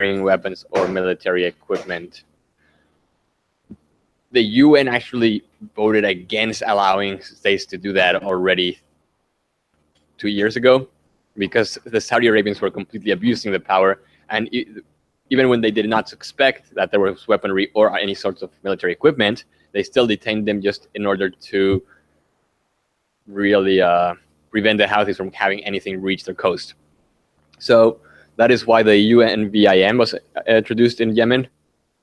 carrying weapons or military equipment. The UN actually voted against allowing states to do that already 2 years ago, because the Saudi Arabians were completely abusing the power, and even when they did not expect that there was weaponry or any sorts of military equipment, they still detained them just in order to really prevent the Houthis from having anything reach their coast. So that is why the UNVIM was introduced in Yemen.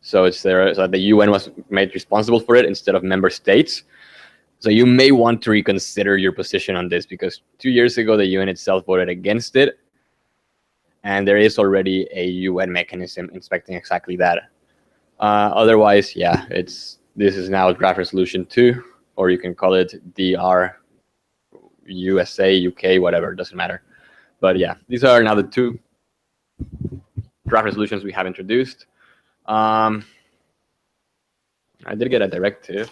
So it's there. So the UN was made responsible for it instead of member states. So you may want to reconsider your position on this, because 2 years ago the UN itself voted against it, and there is already a UN mechanism inspecting exactly that. Otherwise, yeah, this is now draft resolution 2, or you can call it DR, USA, UK, whatever, doesn't matter. But yeah, these are now the 2 draft resolutions we have introduced. I did get a directive.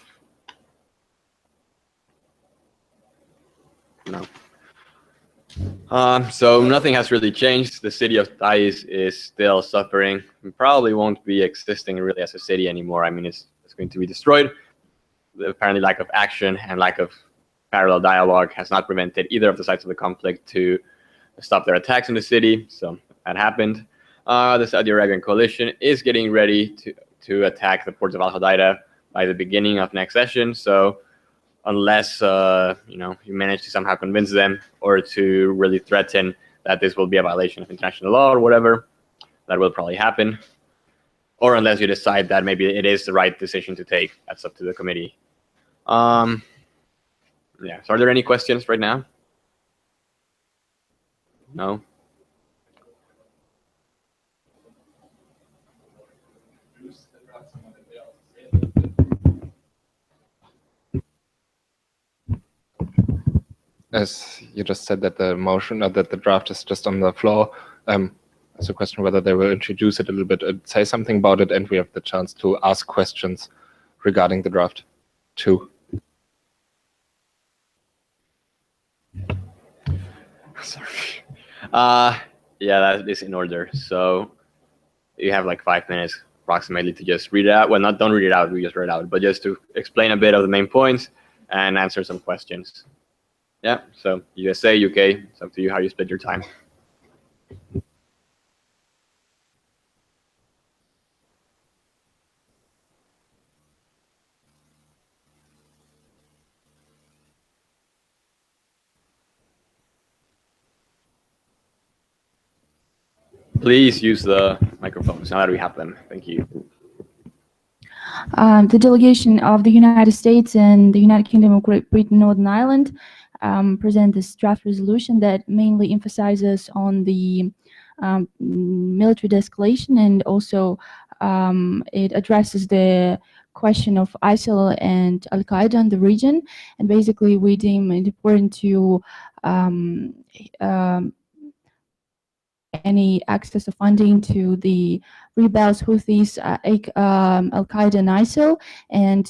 No. So nothing has really changed. The city of Taiz is still suffering. It probably won't be existing really as a city anymore. I mean, it's going to be destroyed. The apparently lack of action and lack of parallel dialogue has not prevented either of the sides of the conflict to stop their attacks in the city. So that happened. The Saudi Arabian coalition is getting ready to attack the ports of Al Hodeida by the beginning of next session. So unless you manage to somehow convince them or to really threaten that this will be a violation of international law or whatever, that will probably happen. Or unless you decide that maybe it is the right decision to take. That's up to the committee. Yeah. So are there any questions right now? No? As you just said that the motion or that the draft is just on the floor, it's a question whether they will introduce it a little bit and say something about it, and we have the chance to ask questions regarding the draft too. Sorry. Yeah, that is in order. So you have like 5 minutes approximately to just read it out. Well, don't read it out, we just read it out, but just to explain a bit of the main points and answer some questions. Yeah, so USA, UK, it's up to you how you split your time. Please use the microphones now that we have them. Thank you. The delegation of the United States and the United Kingdom of Great Britain, Northern Ireland, present this draft resolution that mainly emphasizes on the military de-escalation, and also it addresses the question of ISIL and Al-Qaeda in the region. And basically, we deem it important to any access to funding to the rebels, Houthis, Al-Qaeda and ISIL, and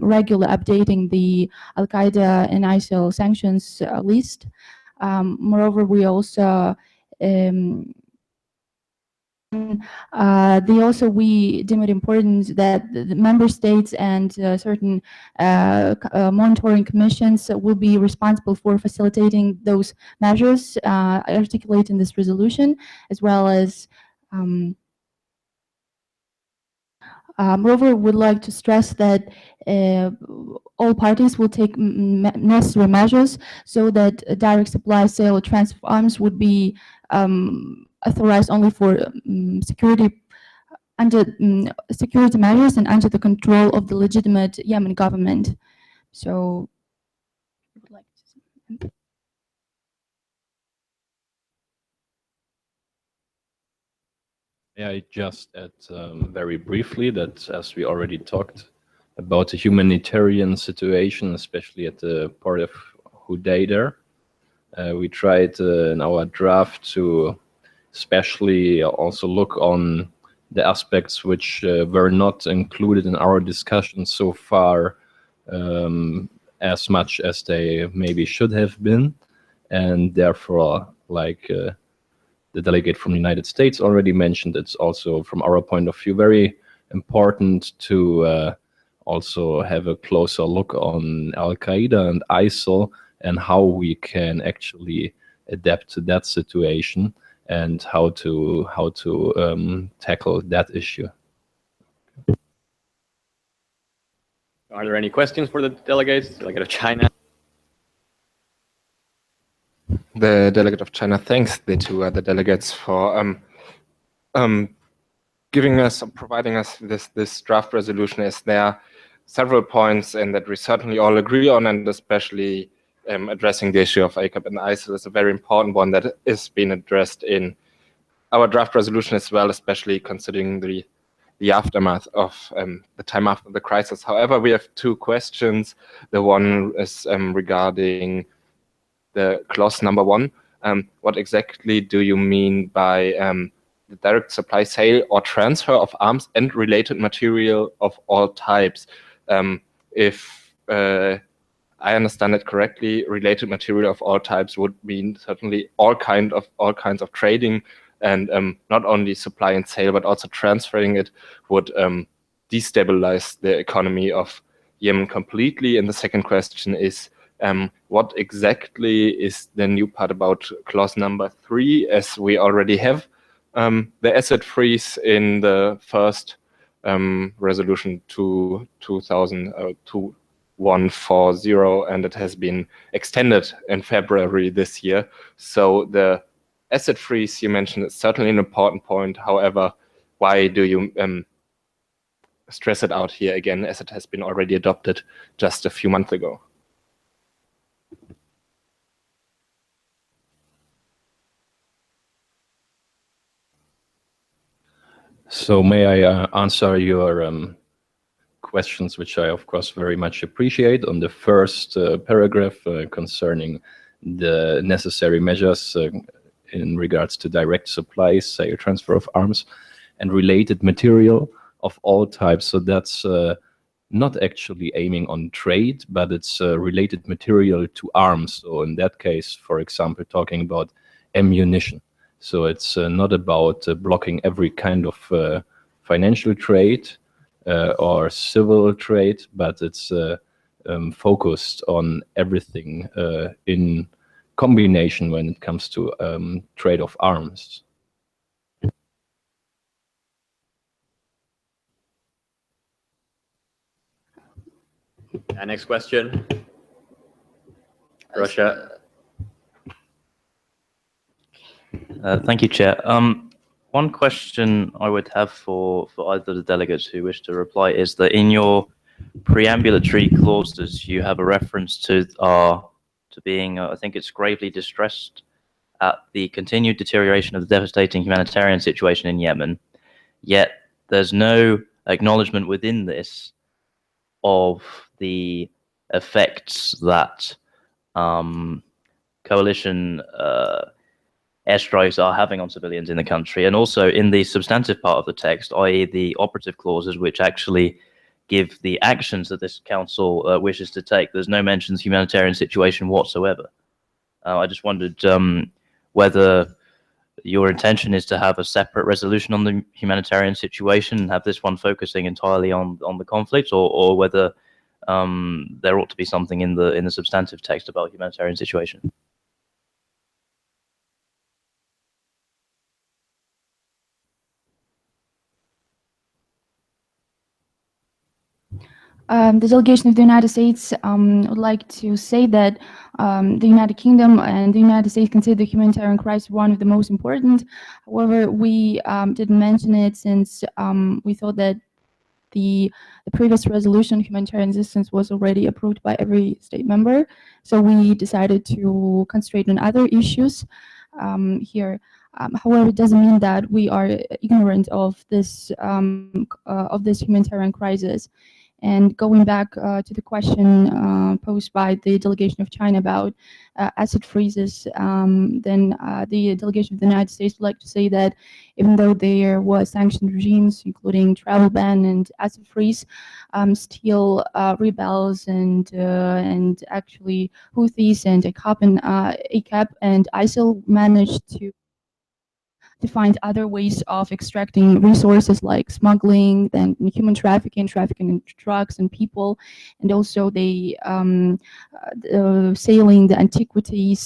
regularly updating the Al-Qaeda and ISIL sanctions list. Moreover, we also we deem it important that the member states and certain monitoring commissions will be responsible for facilitating those measures articulated in this resolution, as well as moreover, would like to stress that all parties will take necessary measures so that direct supply, sale, or transfer of arms would be authorized only for security measures and under the control of the legitimate Yemen government. So, I would like to. Yeah, I just add very briefly that, as we already talked about the humanitarian situation, especially at the port of Hodeida, we tried in our draft to especially also look on the aspects which were not included in our discussion so far as much as they maybe should have been, and therefore like the delegate from the United States already mentioned, it's also, from our point of view, very important to also have a closer look on Al-Qaeda and ISIL and how we can actually adapt to that situation and how to tackle that issue. Are there any questions for the delegates? Delegate of China. The delegate of China thanks the two other delegates for giving us, providing us this draft resolution. As there are several points and that we certainly all agree on, and especially addressing the issue of ACAP and ISIL is a very important one that is being addressed in our draft resolution as well, especially considering the aftermath of the time after the crisis. However, we have two questions. The one is regarding the clause number 1. What exactly do you mean by the direct supply, sale, or transfer of arms and related material of all types? If I understand it correctly, related material of all types would mean certainly all kinds of trading, and not only supply and sale, but also transferring it would destabilize the economy of Yemen completely. And the second question is, what exactly is the new part about clause number 3, as we already have the asset freeze in the first resolution to 2140, and it has been extended in February this year. So the asset freeze you mentioned is certainly an important point. However, why do you stress it out here again, as it has been already adopted just a few months ago? So may I answer your questions, which I of course very much appreciate. On the first paragraph concerning the necessary measures in regards to direct supply, sale, transfer of arms, and related material of all types. So that's not actually aiming on trade, but it's related material to arms. So in that case, for example, talking about ammunition. So it's not about blocking every kind of financial trade or civil trade, but it's focused on everything in combination when it comes to trade of arms. Next question. Russia. Thank you, Chair. One question I would have for either of the delegates who wish to reply is that in your preambulatory clauses, you have a reference to being, I think it's gravely distressed at the continued deterioration of the devastating humanitarian situation in Yemen. Yet there's no acknowledgement within this of the effects that coalition airstrikes are having on civilians in the country, and also in the substantive part of the text, i.e. the operative clauses, which actually give the actions that this council wishes to take. There's no mention of humanitarian situation whatsoever. I just wondered whether your intention is to have a separate resolution on the humanitarian situation and have this one focusing entirely on the conflict, or whether there ought to be something in the substantive text about humanitarian situation. The delegation of the United States would like to say that the United Kingdom and the United States consider the humanitarian crisis one of the most important. However, we didn't mention it since we thought that the previous resolution, humanitarian assistance, was already approved by every state member. So we decided to concentrate on other issues here. However, it doesn't mean that we are ignorant of this humanitarian crisis. And going back to the question posed by the delegation of China about asset freezes, then the delegation of the United States would like to say that even though there were sanctioned regimes, including travel ban and asset freeze, still rebels and actually Houthis and ACAP and ISIL managed to defined other ways of extracting resources like smuggling, then human trafficking, trafficking in drugs and people, and also they sailing the antiquities,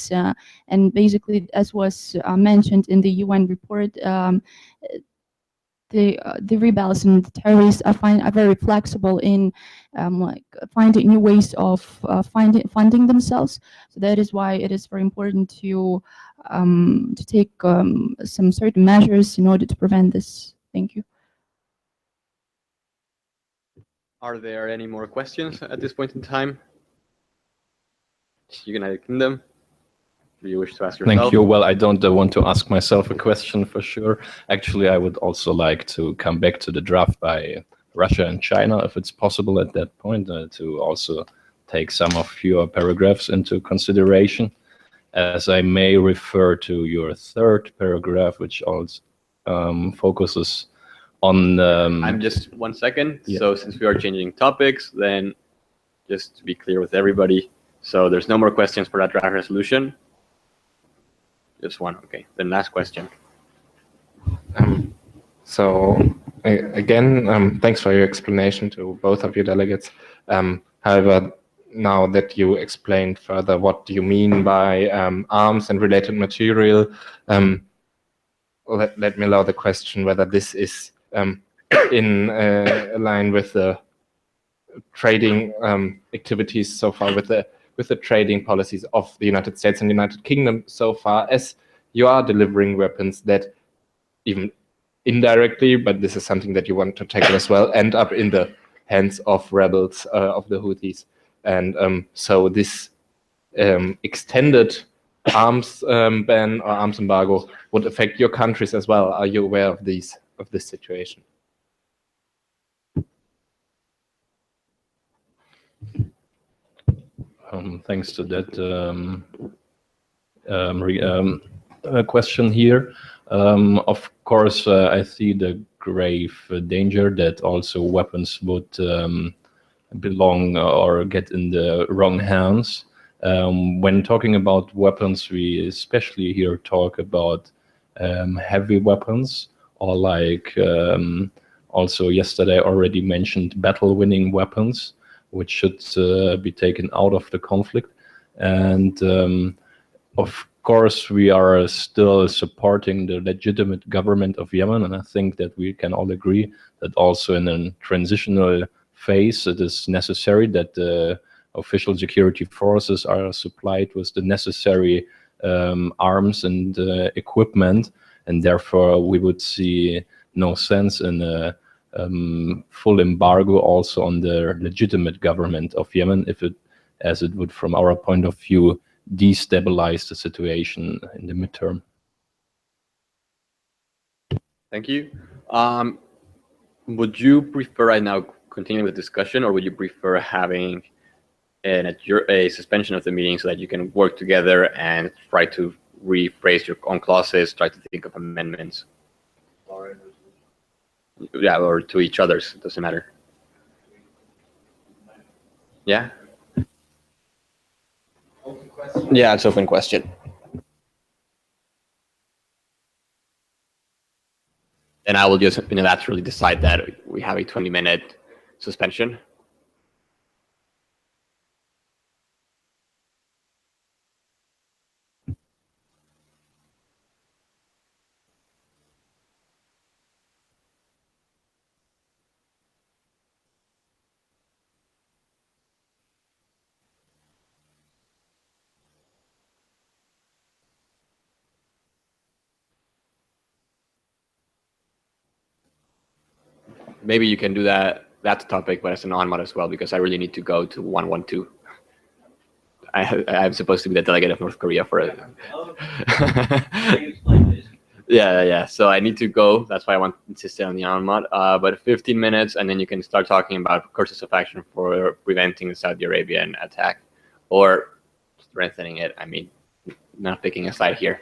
and basically, as was mentioned in the UN report, the rebels and the terrorists are very flexible in like finding new ways of funding themselves. So that is why it is very important to take some certain measures in order to prevent this. Thank you. Are there any more questions at this point in time? United Kingdom, do you wish to ask yourself? Thank you. Well, I don't want to ask myself a question for sure. Actually, I would also like to come back to the draft by Russia and China, if it's possible at that point, to also take some of your paragraphs into consideration, as I may refer to your third paragraph, which also focuses on... I'm just 1 second. Yeah. So since we are changing topics, then just to be clear with everybody, so there's no more questions for that draft resolution. Just one. Okay. Then last question. So again, thanks for your explanation to both of you delegates. However, now that you explained further what you mean by arms and related material, let me allow the question whether this is in line with the trading activities so far, with the trading policies of the United States and the United Kingdom so far, as you are delivering weapons that even indirectly, but this is something that you want to tackle as well, end up in the hands of rebels of the Houthis. And so this extended arms ban or arms embargo would affect your countries as well. Are you aware of this situation? Thanks to that question here. Of course, I see the grave danger that also weapons would belong or get in the wrong hands. When talking about weapons, we especially here talk about heavy weapons, or like also yesterday already mentioned battle-winning weapons, which should be taken out of the conflict. And of course, we are still supporting the legitimate government of Yemen, and I think that we can all agree that also in a transitional phase, it is necessary that the official security forces are supplied with the necessary arms and equipment, and therefore we would see no sense in a full embargo also on the legitimate government of Yemen, as it would, from our point of view, destabilize the situation in the midterm. Thank you. Would you prefer right now continuing with the discussion, or would you prefer having a suspension of the meeting so that you can work together and try to rephrase your own clauses, try to think of amendments? Yeah, or to each other's, it doesn't matter. Yeah? Yeah, it's open question. And I will just unilaterally decide that we have a 20-minute suspension. Maybe you can do that topic, but as an on-mod as well, because I really need to go to 112. I'm supposed to be the delegate of North Korea for it. Yeah. So I need to go. That's why I want to stay on the on-mod. But 15 minutes, and then you can start talking about courses of action for preventing the Saudi Arabian attack or strengthening it. I mean, not picking a side here.